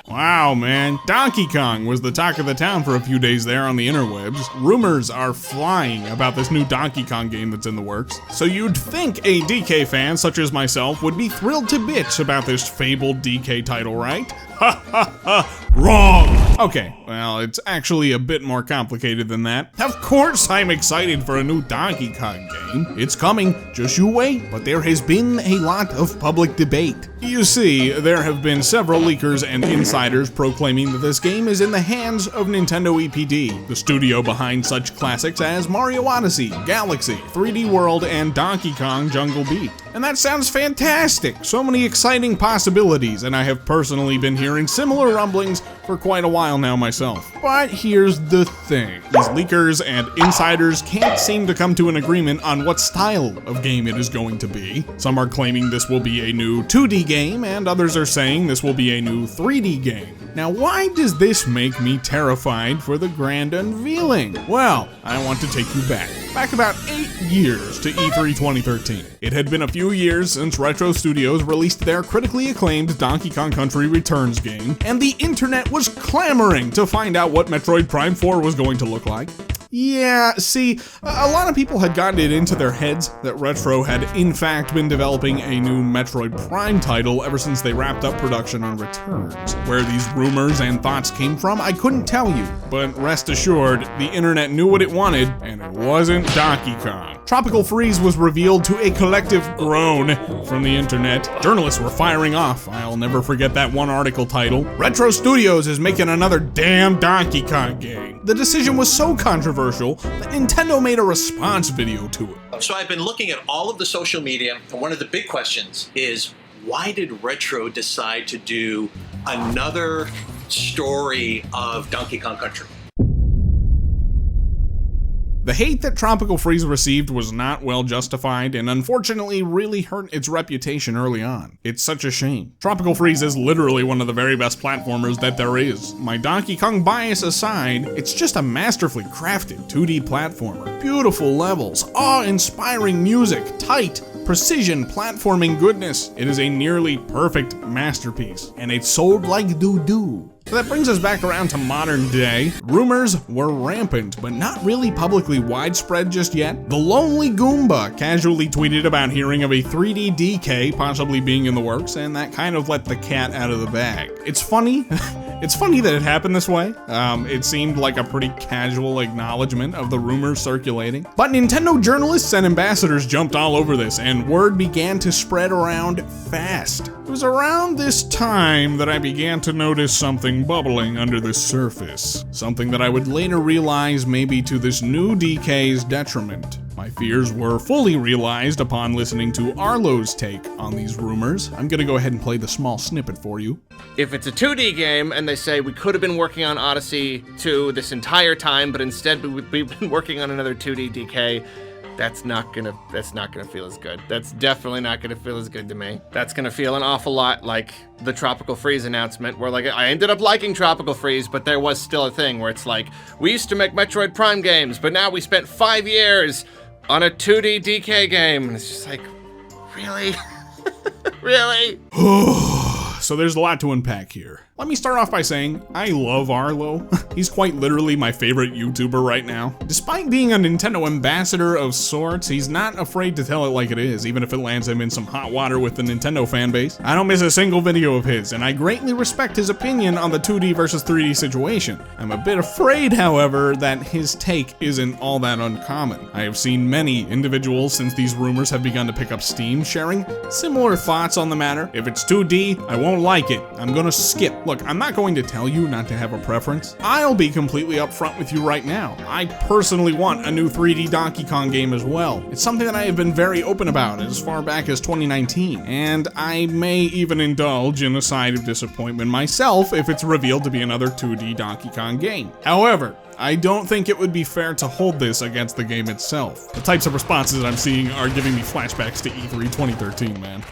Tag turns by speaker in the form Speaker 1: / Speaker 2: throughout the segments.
Speaker 1: Wow, man. Donkey Kong was the talk of the town for a few days there on the interwebs. Rumors are flying about this new Donkey Kong game that's in the works. So you'd think a DK fan such as myself would be thrilled to bits about this fabled DK title, right? Ha ha ha! Wrong! Okay, well, it's actually a bit more complicated than that. Of course I'm excited for a new Donkey Kong game. It's coming, just you wait. But there has been a lot of public debate. You see, there have been several leakers and insiders proclaiming that this game is in the hands of Nintendo EPD, the studio behind such classics as Mario Odyssey, Galaxy, 3D World, and Donkey Kong Jungle Beat. And that sounds fantastic! So many exciting possibilities, and I have personally been hearing similar rumblings for quite a while now myself. But here's the thing. These leakers and insiders can't seem to come to an agreement on what style of game it is going to be. Some are claiming this will be a new 2D game, and others are saying this will be a new 3D game. Now, why does this make me terrified for the grand unveiling? Well, I want to take you back about 8 years to E3 2013. It had been a few years since Retro Studios released their critically acclaimed Donkey Kong Country Returns game, and the internet was clamoring to find out what Metroid Prime 4 was going to look like. Yeah, see, a lot of people had gotten it into their heads that Retro had in fact been developing a new Metroid Prime title ever since they wrapped up production on Returns. Where these rumors and thoughts came from, I couldn't tell you, but rest assured, the internet knew what it wanted, and it wasn't Donkey Kong. Tropical Freeze was revealed to a collective groan from the internet. Journalists were firing off. I'll never forget that one article title, "Retro Studios is making another damn Donkey Kong game." The decision was so controversial that Nintendo made a response video to it.
Speaker 2: So I've been looking at all of the social media, and one of the big questions is, why did Retro decide to do another story of Donkey Kong Country?
Speaker 1: The hate that Tropical Freeze received was not well justified and unfortunately really hurt its reputation early on. It's such a shame. Tropical Freeze is literally one of the very best platformers that there is. My Donkey Kong bias aside, it's just a masterfully crafted 2D platformer. Beautiful levels, awe-inspiring music, tight, precision platforming goodness. It is a nearly perfect masterpiece, and it's sold like doo-doo. So that brings us back around to modern day. Rumors were rampant, but not really publicly widespread just yet. The Lonely Goomba casually tweeted about hearing of a 3D DK possibly being in the works, and that kind of let the cat out of the bag. It's funny. It's funny that it happened this way. It seemed like a pretty casual acknowledgement of the rumors circulating. But Nintendo journalists and ambassadors jumped all over this, and word began to spread around fast. It was around this time that I began to notice something bubbling under the surface. Something that I would later realize may be to this new DK's detriment. My fears were fully realized upon listening to Arlo's take on these rumors. I'm gonna go ahead and play the small snippet for you.
Speaker 3: If it's a 2D game and they say we could have been working on Odyssey 2 this entire time, but instead we've been working on another 2D DK, that's not gonna feel as good. That's definitely not gonna feel as good to me. That's gonna feel an awful lot like the Tropical Freeze announcement, where like I ended up liking Tropical Freeze, but there was still a thing where it's like, we used to make Metroid Prime games, but now we spent 5 years on a 2D DK game. And it's just like, really? Really?
Speaker 1: So there's a lot to unpack here. Let me start off by saying, I love Arlo. He's quite literally my favorite YouTuber right now. Despite being a Nintendo ambassador of sorts, he's not afraid to tell it like it is, even if it lands him in some hot water with the Nintendo fanbase. I don't miss a single video of his, and I greatly respect his opinion on the 2D versus 3D situation. I'm a bit afraid, however, that his take isn't all that uncommon. I have seen many individuals since these rumors have begun to pick up steam sharing similar thoughts on the matter. If it's 2D, I won't like it. I'm gonna skip. Look, I'm not going to tell you not to have a preference. I'll be completely upfront with you right now. I personally want a new 3D Donkey Kong game as well. It's something that I have been very open about as far back as 2019, and I may even indulge in a side of disappointment myself if it's revealed to be another 2D Donkey Kong game. However, I don't think it would be fair to hold this against the game itself. The types of responses that I'm seeing are giving me flashbacks to E3 2013, man.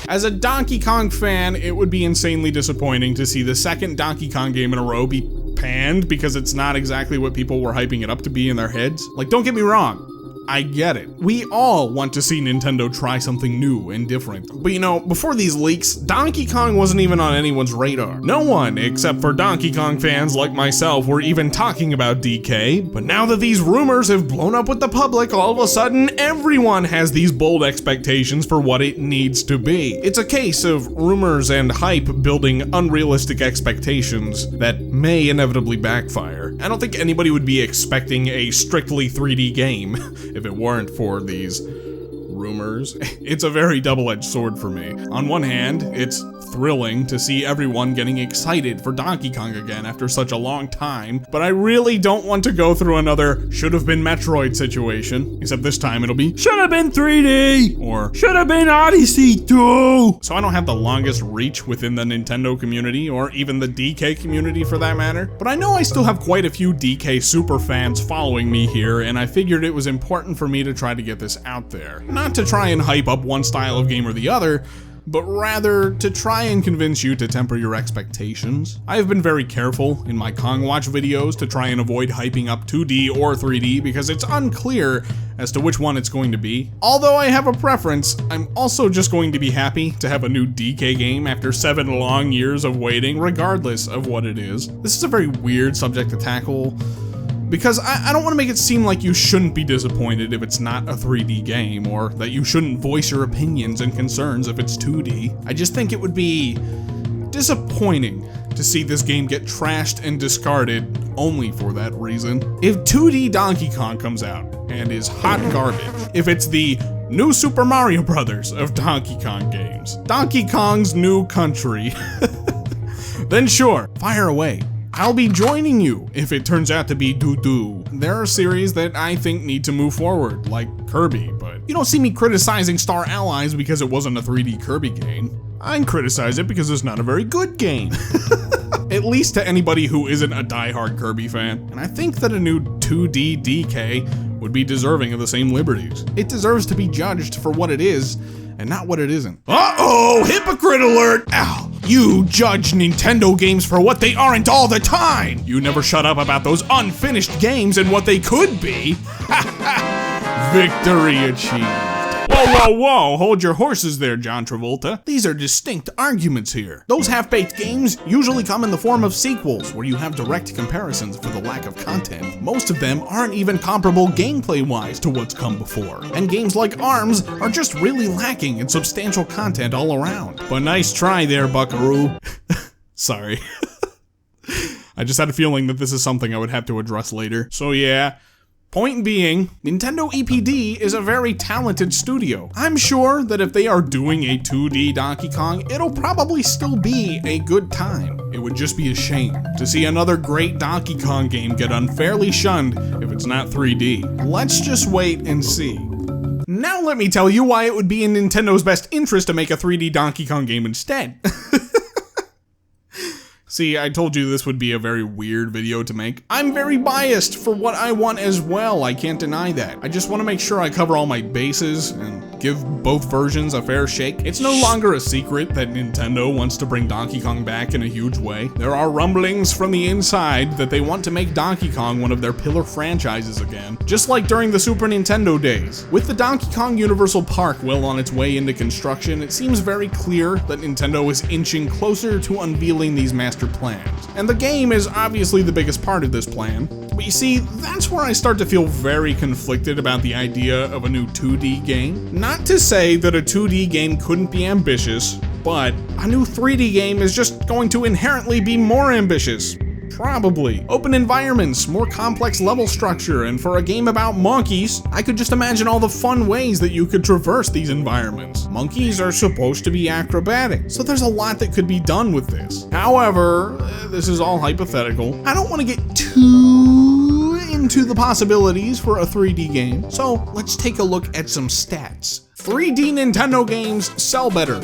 Speaker 1: As a Donkey Kong fan, it would be insanely disappointing to see the second Donkey Kong game in a row be panned because it's not exactly what people were hyping it up to be in their heads. Like, don't get me wrong, I get it. We all want to see Nintendo try something new and different. But you know, before these leaks, Donkey Kong wasn't even on anyone's radar. No one, except for Donkey Kong fans like myself, were even talking about DK. But now that these rumors have blown up with the public, all of a sudden, everyone has these bold expectations for what it needs to be. It's a case of rumors and hype building unrealistic expectations that may inevitably backfire. I don't think anybody would be expecting a strictly 3D game if it weren't for these rumors. It's a very double-edged sword for me. On one hand, it's thrilling to see everyone getting excited for Donkey Kong again after such a long time, but I really don't want to go through another should've been Metroid situation, except this time it'll be should've been 3D, or should've been Odyssey 2. So I don't have the longest reach within the Nintendo community, or even the DK community for that matter, but I know I still have quite a few DK super fans following me here, and I figured it was important for me to try to get this out there. Not to try and hype up one style of game or the other, but rather to try and convince you to temper your expectations. I have been very careful in my Kong Watch videos to try and avoid hyping up 2D or 3D because it's unclear as to which one it's going to be. Although I have a preference, I'm also just going to be happy to have a new DK game after 7 long years of waiting, regardless of what it is. This is a very weird subject to tackle, because I don't want to make it seem like you shouldn't be disappointed if it's not a 3D game, or that you shouldn't voice your opinions and concerns if it's 2D. I just think it would be disappointing to see this game get trashed and discarded only for that reason. If 2D Donkey Kong comes out and is hot garbage, if it's the new Super Mario Brothers of Donkey Kong games, Donkey Kong's New Country, then sure, fire away. I'll be joining you if it turns out to be doo-doo. There are series that I think need to move forward, like Kirby, but you don't see me criticizing Star Allies because it wasn't a 3D Kirby game. I criticize it because it's not a very good game. At least to anybody who isn't a die-hard Kirby fan. And I think that a new 2D DK would be deserving of the same liberties. It deserves to be judged for what it is, and not what it isn't. Uh-oh! Hypocrite alert! Ow! You judge Nintendo games for what they aren't all the time! You never shut up about those unfinished games and what they could be! Victory achieved. Whoa, whoa, whoa! Hold your horses there, John Travolta. These are distinct arguments here. Those half-baked games usually come in the form of sequels, where you have direct comparisons for the lack of content. Most of them aren't even comparable gameplay-wise to what's come before. And games like ARMS are just really lacking in substantial content all around. But nice try there, buckaroo. Sorry. I just had a feeling that this is something I would have to address later. So yeah. Point being, Nintendo EPD is a very talented studio. I'm sure that if they are doing a 2D Donkey Kong, it'll probably still be a good time. It would just be a shame to see another great Donkey Kong game get unfairly shunned if it's not 3D. Let's just wait and see. Now let me tell you why it would be in Nintendo's best interest to make a 3D Donkey Kong game instead. See, I told you this would be a very weird video to make. I'm very biased for what I want as well, I can't deny that. I just want to make sure I cover all my bases and give both versions a fair shake. It's no longer a secret that Nintendo wants to bring Donkey Kong back in a huge way. There are rumblings from the inside that they want to make Donkey Kong one of their pillar franchises again, just like during the Super Nintendo days. With the Donkey Kong Universal Park well on its way into construction, it seems very clear that Nintendo is inching closer to unveiling these master plans. And the game is obviously the biggest part of this plan. But you see, that's where I start to feel very conflicted about the idea of a new 2D game. Not to say that a 2D game couldn't be ambitious, but a new 3D game is just going to inherently be more ambitious. Probably. Open environments, more complex level structure, and for a game about monkeys, I could just imagine all the fun ways that you could traverse these environments. Monkeys are supposed to be acrobatic, so there's a lot that could be done with this. However, this is all hypothetical. I don't want to get too into the possibilities for a 3D game, so let's take a look at some stats. 3D Nintendo games sell better.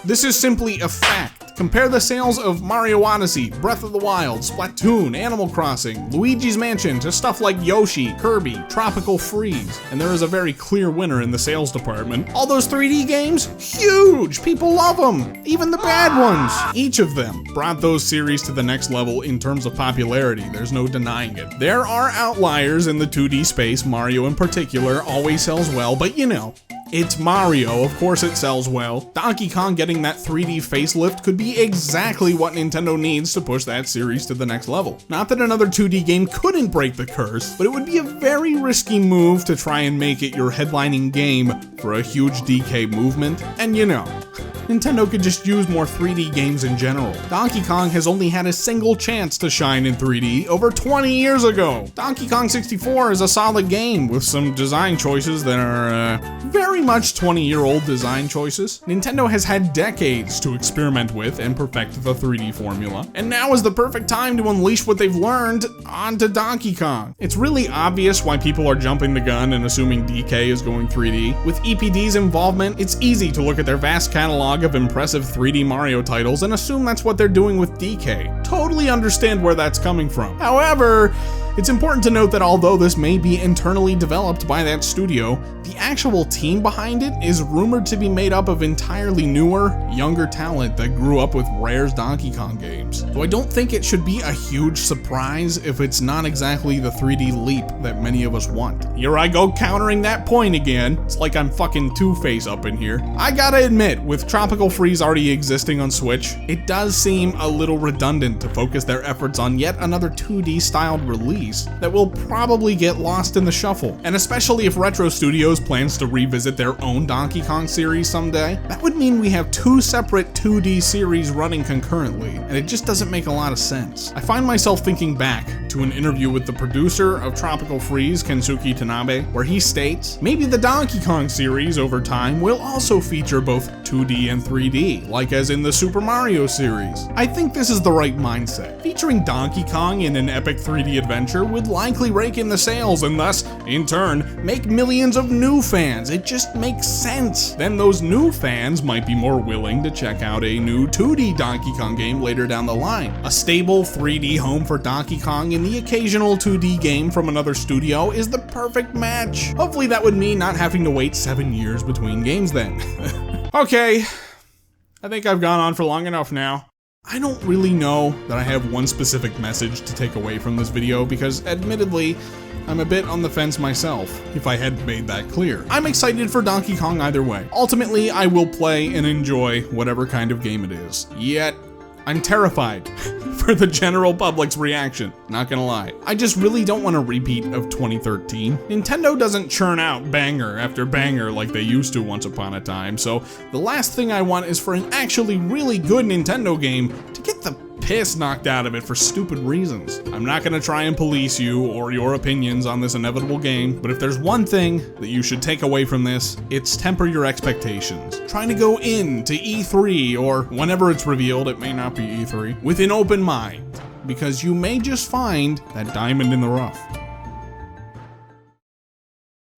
Speaker 1: This is simply a fact. Compare the sales of Mario Odyssey, Breath of the Wild, Splatoon, Animal Crossing, Luigi's Mansion to stuff like Yoshi, Kirby, Tropical Freeze, and there is a very clear winner in the sales department. All those 3D games, huge! People love them, even the bad ones. Each of them brought those series to the next level in terms of popularity, there's no denying it. There are outliers in the 2D space, Mario in particular always sells well, but you know, it's Mario, of course it sells well. Donkey Kong getting that 3D facelift could be exactly what Nintendo needs to push that series to the next level. Not that another 2D game couldn't break the curse, but it would be a very risky move to try and make it your headlining game for a huge DK movement. And you know, Nintendo could just use more 3D games in general. Donkey Kong has only had a single chance to shine in 3D over 20 years ago. Donkey Kong 64 is a solid game with some design choices that are very much 20-year-old design choices. Nintendo has had decades to experiment with and perfect the 3D formula, and now is the perfect time to unleash what they've learned onto Donkey Kong. It's really obvious why people are jumping the gun and assuming DK is going 3D. With EPD's involvement, it's easy to look at their vast catalog of impressive 3D Mario titles and assume that's what they're doing with DK. Totally understand where that's coming from. However, it's important to note that although this may be internally developed by that studio, the actual team behind it is rumored to be made up of entirely newer, younger talent that grew up with Rare's Donkey Kong games. So I don't think it should be a huge surprise if it's not exactly the 3D leap that many of us want. Here I go countering that point again. It's like I'm fucking Two-Face up in here. I gotta admit, with Tropical Freeze already existing on Switch, it does seem a little redundant to focus their efforts on yet another 2D styled release that will probably get lost in the shuffle. And especially if Retro Studios plans to revisit their own Donkey Kong series someday, that would mean we have two separate 2D series running concurrently, and it just doesn't make a lot of sense. I find myself thinking back to an interview with the producer of Tropical Freeze, Kensuke Tanabe, where he states, maybe the Donkey Kong series over time will also feature both 2D and 3D, like as in the Super Mario series. I think this is the right mindset. Featuring Donkey Kong in an epic 3D adventure would likely rake in the sales and thus, in turn, make millions of new fans. It just makes sense. Then those new fans might be more willing to check out a new 2D Donkey Kong game later down the line. A stable 3D home for Donkey Kong and the occasional 2D game from another studio is the perfect match. Hopefully that would mean not having to wait 7 years between games then. Okay, I think I've gone on for long enough now. I don't really know that I have one specific message to take away from this video because, admittedly, I'm a bit on the fence myself, if I hadn't made that clear. I'm excited for Donkey Kong either way. Ultimately, I will play and enjoy whatever kind of game it is. Yet, I'm terrified for the general public's reaction, not gonna lie. I just really don't want a repeat of 2013. Nintendo doesn't churn out banger after banger like they used to once upon a time, so the last thing I want is for an actually really good Nintendo game to get the piss knocked out of it for stupid reasons. I'm not gonna try and police you or your opinions on this inevitable game, but if there's one thing that you should take away from this, it's temper your expectations. Trying to go into E3 or whenever it's revealed, it may not be E3, with an open mind, because you may just find that diamond in the rough.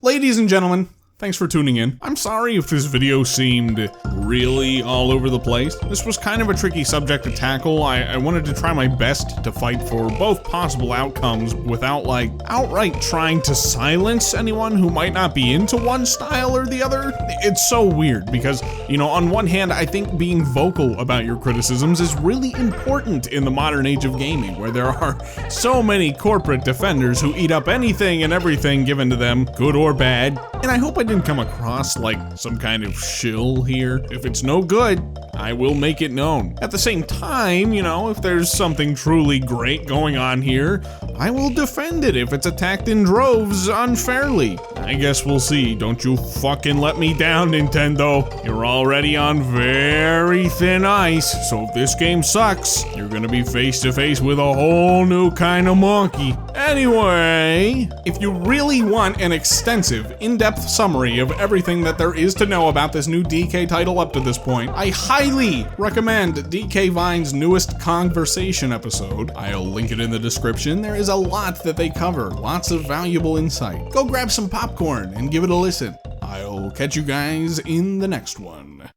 Speaker 1: Ladies and gentlemen, thanks for tuning in. I'm sorry if this video seemed really all over the place. This was kind of a tricky subject to tackle. I wanted to try my best to fight for both possible outcomes without like outright trying to silence anyone who might not be into one style or the other. It's so weird because, you know, on one hand, I think being vocal about your criticisms is really important in the modern age of gaming, where there are so many corporate defenders who eat up anything and everything given to them, good or bad. And I hope I didn't come across like some kind of shill here. If it's no good, I will make it known. At the same time, you know, if there's something truly great going on here, I will defend it if it's attacked in droves unfairly. I guess we'll see. Don't you fucking let me down, Nintendo. You're already on very thin ice, so if this game sucks, you're gonna be face to face with a whole new kind of monkey. Anyway, if you really want an extensive, in-depth summary of everything that there is to know about this new DK title up to this point, I highly recommend DK Vine's newest Kongversation episode. I'll link it in the description. There is a lot that they cover, lots of valuable insight. Go grab some popcorn and give it a listen. I'll catch you guys in the next one.